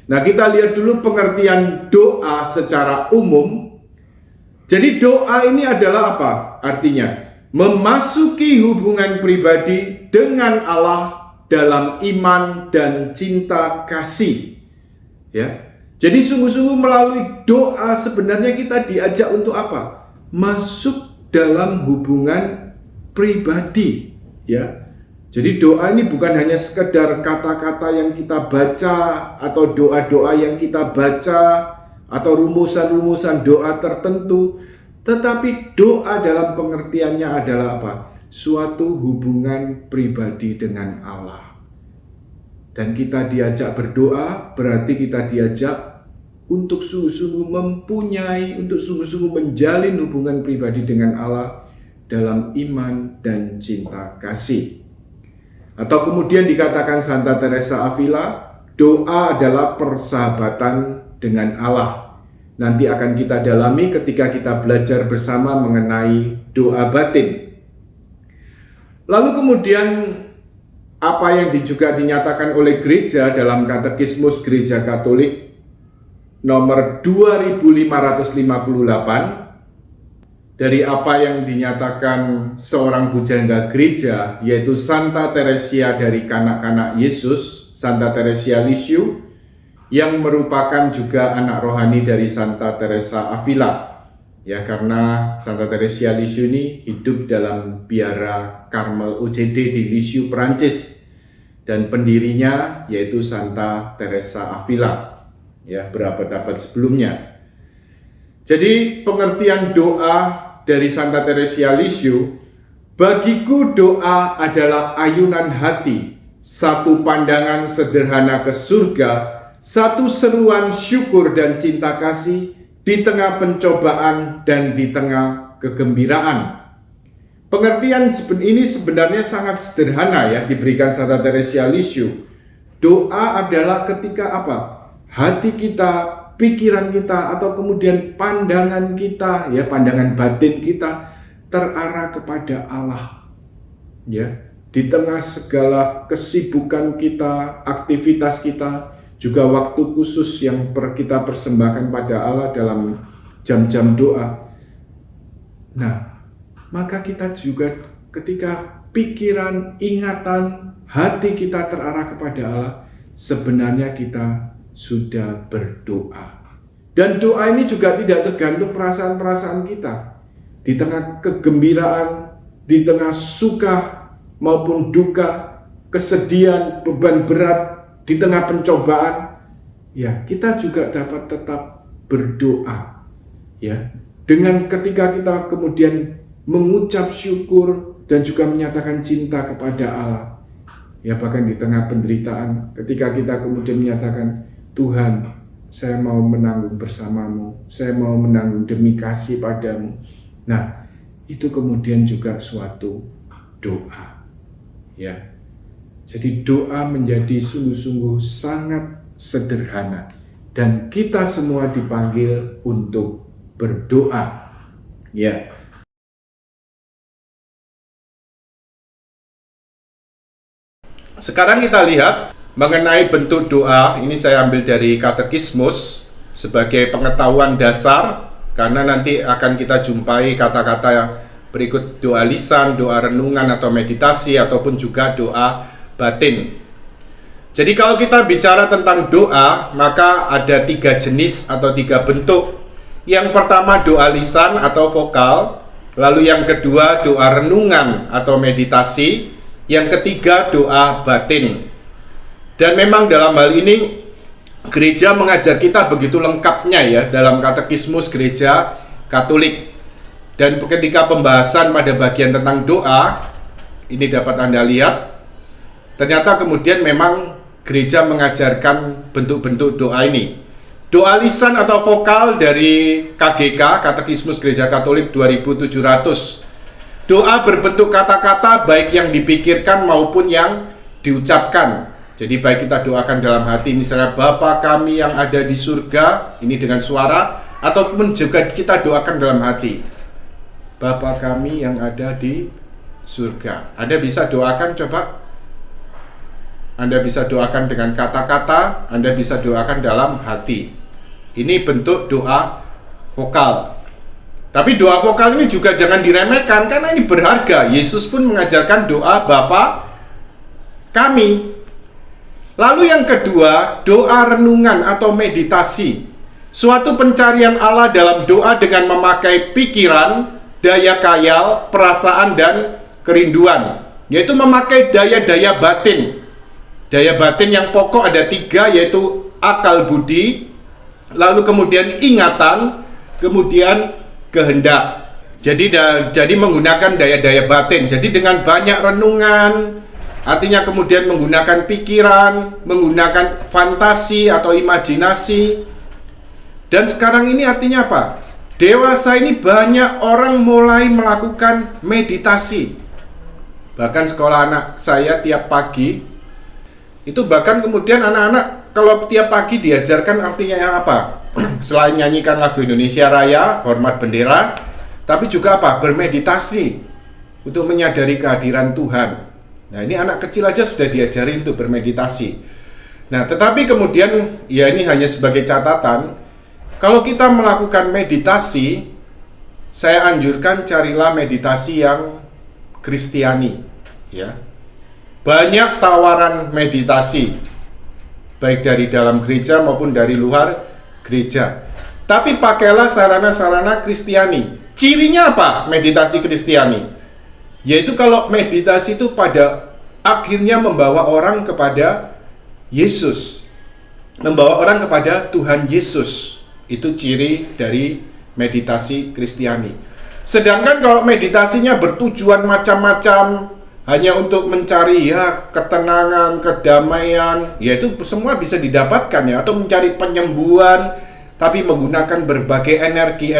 Nah, kita lihat dulu pengertian doa secara umum. Jadi doa ini adalah apa? Artinya memasuki hubungan pribadi dengan Allah dalam iman dan cinta kasih. Ya. Jadi sungguh-sungguh melalui doa sebenarnya kita diajak untuk apa? Masuk dalam hubungan pribadi, ya. Jadi doa ini bukan hanya sekedar kata-kata yang kita baca atau doa-doa yang kita baca atau rumusan-rumusan doa tertentu, tetapi doa dalam pengertiannya adalah apa? Suatu hubungan pribadi dengan Allah. Dan kita diajak berdoa, berarti kita diajak untuk sungguh-sungguh mempunyai, untuk sungguh-sungguh menjalin hubungan pribadi dengan Allah dalam iman dan cinta kasih. Atau kemudian dikatakan Santa Teresa Avila, doa adalah persahabatan dengan Allah. Nanti akan kita dalami ketika kita belajar bersama mengenai doa batin. Lalu kemudian apa yang juga dinyatakan oleh gereja dalam Katekismus Gereja Katolik nomor 2558, dari apa yang dinyatakan seorang pujangga gereja, yaitu Santa Teresia dari Kanak-kanak Yesus, Santa Teresia Lisieux, yang merupakan juga anak rohani dari Santa Teresa Avila. Ya, karena Santa Teresia Lisieux ini hidup dalam biara Karmel OJD di Lisieux, Prancis, dan pendirinya yaitu Santa Teresa Avila, ya, berabad-abad sebelumnya. Jadi pengertian doa dari Santa Teresia Lisieux, bagiku doa adalah ayunan hati, satu pandangan sederhana ke surga, satu seruan syukur dan cinta kasih di tengah pencobaan dan di tengah kegembiraan. Pengertian ini sebenarnya sangat sederhana, ya, diberikan Santa Teresia Lisieux. Doa adalah ketika apa? Hati kita, pikiran kita, atau kemudian pandangan kita, ya, pandangan batin kita terarah kepada Allah, ya, di tengah segala kesibukan kita, aktivitas kita, juga waktu khusus yang kita persembahkan pada Allah dalam jam-jam doa. Nah, maka kita juga ketika pikiran, ingatan, hati kita terarah kepada Allah, sebenarnya kita sudah berdoa. Dan doa ini juga tidak tergantung perasaan-perasaan kita. Di tengah kegembiraan, di tengah suka maupun duka, kesedihan, beban berat, di tengah pencobaan, ya, kita juga dapat tetap berdoa, ya. Dengan ketika kita kemudian mengucap syukur dan juga menyatakan cinta kepada Allah, ya, bahkan di tengah penderitaan, ketika kita kemudian menyatakan, Tuhan, saya mau menanggung bersamamu, saya mau menanggung demi kasih padamu. Nah, itu kemudian juga suatu doa, ya. Jadi doa menjadi sungguh-sungguh sangat sederhana, dan kita semua dipanggil untuk berdoa, ya. Sekarang kita lihat mengenai bentuk doa. Ini saya ambil dari Katekismus sebagai pengetahuan dasar, karena nanti akan kita jumpai kata-kata berikut: doa lisan, doa renungan atau meditasi, ataupun juga doa batin. Jadi kalau kita bicara tentang doa, maka ada 3 jenis atau 3 bentuk. Yang pertama doa lisan atau vokal, lalu yang kedua doa renungan atau meditasi, yang ketiga doa batin. Dan memang dalam hal ini gereja mengajar kita begitu lengkapnya, ya, dalam Katekismus Gereja Katolik. Dan ketika pembahasan pada bagian tentang doa, ini dapat Anda lihat, ternyata kemudian memang gereja mengajarkan bentuk-bentuk doa ini. Doa lisan atau vokal dari KGK, Katekismus Gereja Katolik 2700. Doa berbentuk kata-kata baik yang dipikirkan maupun yang diucapkan. Jadi baik kita doakan dalam hati, misalnya Bapa kami yang ada di surga, ini dengan suara, ataupun juga kita doakan dalam hati, Bapa kami yang ada di surga. Anda bisa doakan, coba Anda bisa doakan dengan kata-kata, Anda bisa doakan dalam hati. Ini bentuk doa vokal. Tapi doa vokal ini juga jangan diremehkan karena ini berharga. Yesus pun mengajarkan doa Bapa kami. Lalu yang kedua, doa renungan atau meditasi. Suatu pencarian Allah dalam doa dengan memakai pikiran, daya khayal, perasaan, dan kerinduan. Yaitu memakai daya-daya batin. Daya batin yang pokok ada 3, yaitu akal budi, lalu kemudian ingatan, kemudian kehendak. Jadi menggunakan daya-daya batin. Jadi dengan banyak renungan, artinya kemudian menggunakan pikiran, menggunakan fantasi atau imajinasi. Dan sekarang ini artinya apa? Dewasa ini banyak orang mulai melakukan meditasi. Bahkan sekolah anak saya tiap pagi, itu bahkan kemudian anak-anak kalau tiap pagi diajarkan artinya apa? Selain nyanyikan lagu Indonesia Raya, hormat bendera, tapi juga apa? Bermeditasi untuk menyadari kehadiran Tuhan. Nah, ini anak kecil aja sudah diajari untuk bermeditasi. Nah, tetapi kemudian ya ini hanya sebagai catatan, kalau kita melakukan meditasi, saya anjurkan carilah meditasi yang Kristiani, ya. Banyak tawaran meditasi, baik dari dalam gereja maupun dari luar gereja. Tapi pakailah sarana-sarana Kristiani. Cirinya apa meditasi Kristiani? Yaitu kalau meditasi itu pada akhirnya membawa orang kepada Yesus. Membawa orang kepada Tuhan Yesus. Itu ciri dari meditasi Kristiani. Sedangkan kalau meditasinya bertujuan macam-macam, hanya untuk mencari ya ketenangan, kedamaian, ya itu semua bisa didapatkan ya, atau mencari penyembuhan tapi menggunakan berbagai energi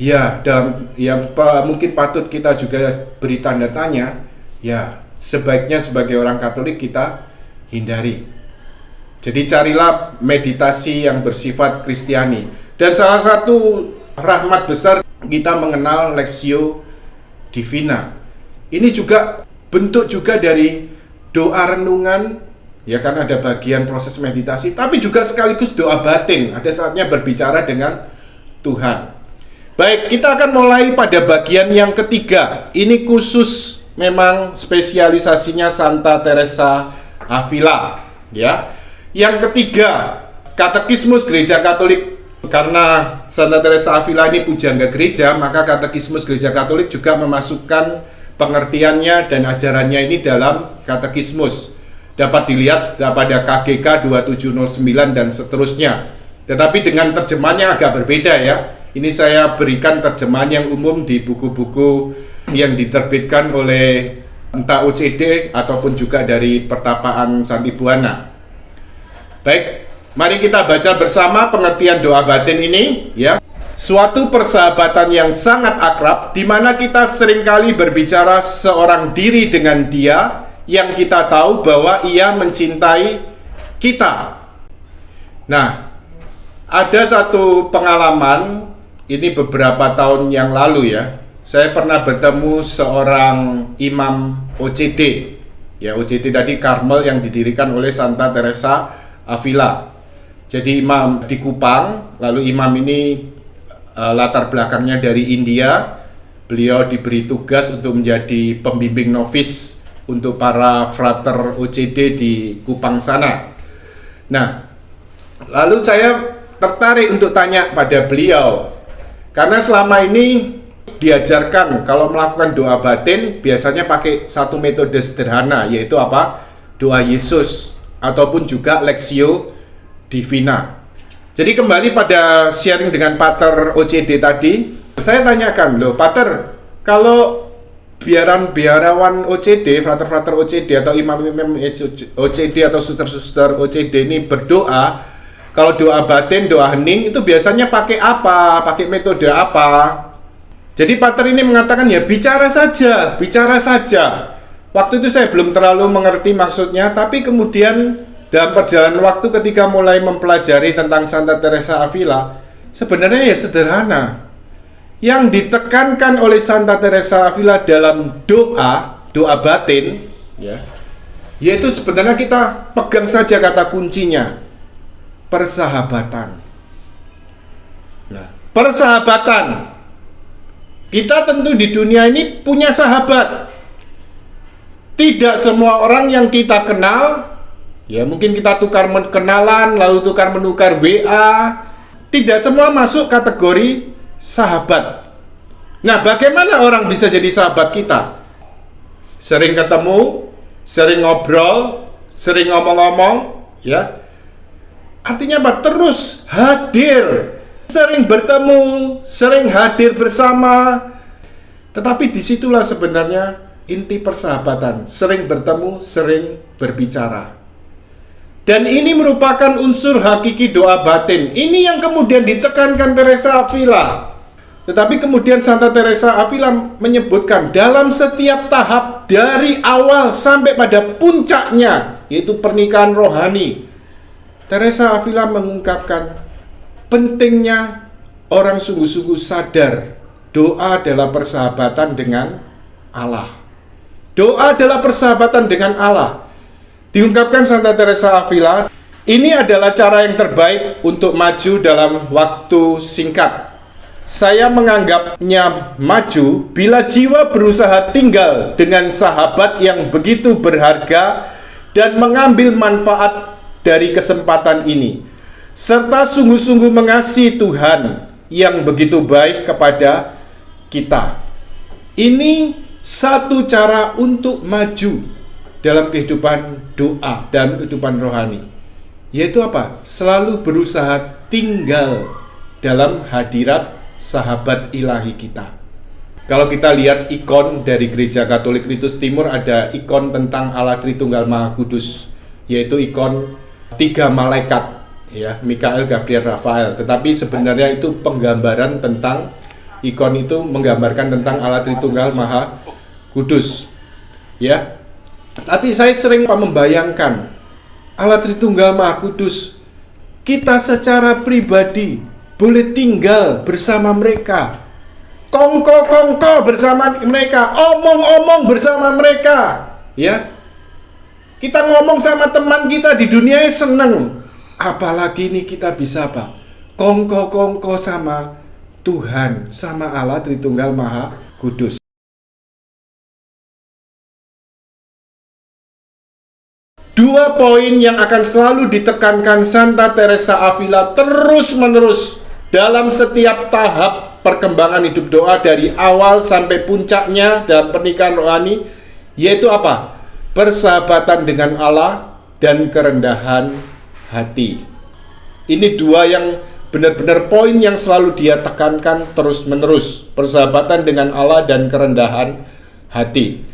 ya dalam yang mungkin patut kita juga beri tanda tanya, ya sebaiknya sebagai orang Katolik kita hindari. Jadi carilah meditasi yang bersifat Kristiani. Dan salah satu rahmat besar kita mengenal Lectio Divina. Ini juga bentuk juga dari doa renungan, ya kan ada bagian proses meditasi, tapi juga sekaligus doa batin. Ada saatnya berbicara dengan Tuhan. Baik, kita akan mulai pada bagian yang ketiga. Ini khusus memang spesialisasinya Santa Teresa Avila, ya. Yang ketiga, Katekismus Gereja Katolik. Karena Santa Teresa Avila ini pujangga gereja, maka Katekismus Gereja Katolik juga memasukkan pengertiannya dan ajarannya ini dalam katekismus. Dapat dilihat pada KGK 2709 dan seterusnya. Tetapi dengan terjemahannya agak berbeda ya. Ini saya berikan terjemahan yang umum di buku-buku yang diterbitkan oleh entah OCD ataupun juga dari Pertapaan Santi Buana. Baik, mari kita baca bersama pengertian doa batin ini ya. Suatu persahabatan yang sangat akrab, di mana kita seringkali berbicara seorang diri dengan dia, yang kita tahu bahwa ia mencintai kita. Nah, ada satu pengalaman, ini beberapa tahun yang lalu ya, saya pernah bertemu seorang imam OCD. Ya, OCD tadi Karmel yang didirikan oleh Santa Teresa Avila. Jadi imam di Kupang, lalu imam ini latar belakangnya dari India. Beliau diberi tugas untuk menjadi pembimbing novis untuk para frater OCD di Kupang sana. Nah, lalu saya tertarik untuk tanya pada beliau, karena selama ini diajarkan kalau melakukan doa batin biasanya pakai satu metode sederhana, yaitu apa? Doa Yesus ataupun juga Lectio Divina. Jadi kembali pada sharing dengan Pater OCD tadi, saya tanyakan, loh Pater, kalau biarawan OCD, frater-frater OCD atau imam-imam OCD atau suster-suster OCD ini berdoa, kalau doa batin, doa hening itu biasanya pakai apa? Pakai metode apa? Jadi Pater ini mengatakan ya bicara saja. Waktu itu saya belum terlalu mengerti maksudnya, tapi kemudian dalam perjalanan waktu ketika mulai mempelajari tentang Santa Teresa Avila, sebenarnya ya sederhana. Yang ditekankan oleh Santa Teresa Avila dalam doa batin, ya, Yaitu sebenarnya kita pegang saja kata kuncinya, persahabatan. Nah, persahabatan. Kita tentu di dunia ini punya sahabat. Tidak semua orang yang kita kenal, ya mungkin kita tukar kenalan, lalu tukar menukar WA, tidak semua masuk kategori sahabat. Nah, bagaimana orang bisa jadi sahabat kita? Sering ketemu, sering ngobrol, sering ngomong-ngomong, ya. Artinya apa? Terus hadir, sering bertemu, sering hadir bersama. Tetapi disitulah sebenarnya inti persahabatan, sering bertemu, sering berbicara. Dan ini merupakan unsur hakiki doa batin. Ini yang kemudian ditekankan Teresa Avila. Tetapi kemudian Santa Teresa Avila menyebutkan dalam setiap tahap dari awal sampai pada puncaknya, yaitu pernikahan rohani, Teresa Avila mengungkapkan pentingnya orang sungguh-sungguh sadar doa adalah persahabatan dengan Allah. Doa adalah persahabatan dengan Allah. Diungkapkan Santa Teresa Avila, ini adalah cara yang terbaik untuk maju dalam waktu singkat. Saya menganggapnya maju bila jiwa berusaha tinggal dengan sahabat yang begitu berharga dan mengambil manfaat dari kesempatan ini, serta sungguh-sungguh mengasihi Tuhan yang begitu baik kepada kita. Ini satu cara untuk maju dalam kehidupan doa dan kehidupan rohani, yaitu apa? Selalu berusaha tinggal dalam hadirat sahabat ilahi kita. Kalau kita lihat ikon dari Gereja Katolik Ritus Timur, ada ikon tentang Allah Tritunggal Maha Kudus, yaitu ikon 3 malaikat, ya, Mikael, Gabriel, Rafael. Tetapi sebenarnya itu penggambaran tentang ikon itu menggambarkan tentang Allah Tritunggal Maha Kudus, ya. Tapi saya sering membayangkan Allah Tritunggal Maha Kudus, kita secara pribadi boleh tinggal bersama mereka, kongko-kongko bersama mereka, omong-omong bersama mereka, ya. Kita ngomong sama teman kita di dunia seneng, apalagi ini kita bisa apa? Kongko-kongko sama Tuhan, sama Allah Tritunggal Maha Kudus. Dua poin yang akan selalu ditekankan Santa Teresa Avila terus-menerus dalam setiap tahap perkembangan hidup doa dari awal sampai puncaknya dalam pernikahan rohani, yaitu apa? Persahabatan dengan Allah dan kerendahan hati. Ini dua yang benar-benar poin yang selalu dia tekankan terus-menerus, persahabatan dengan Allah dan kerendahan hati.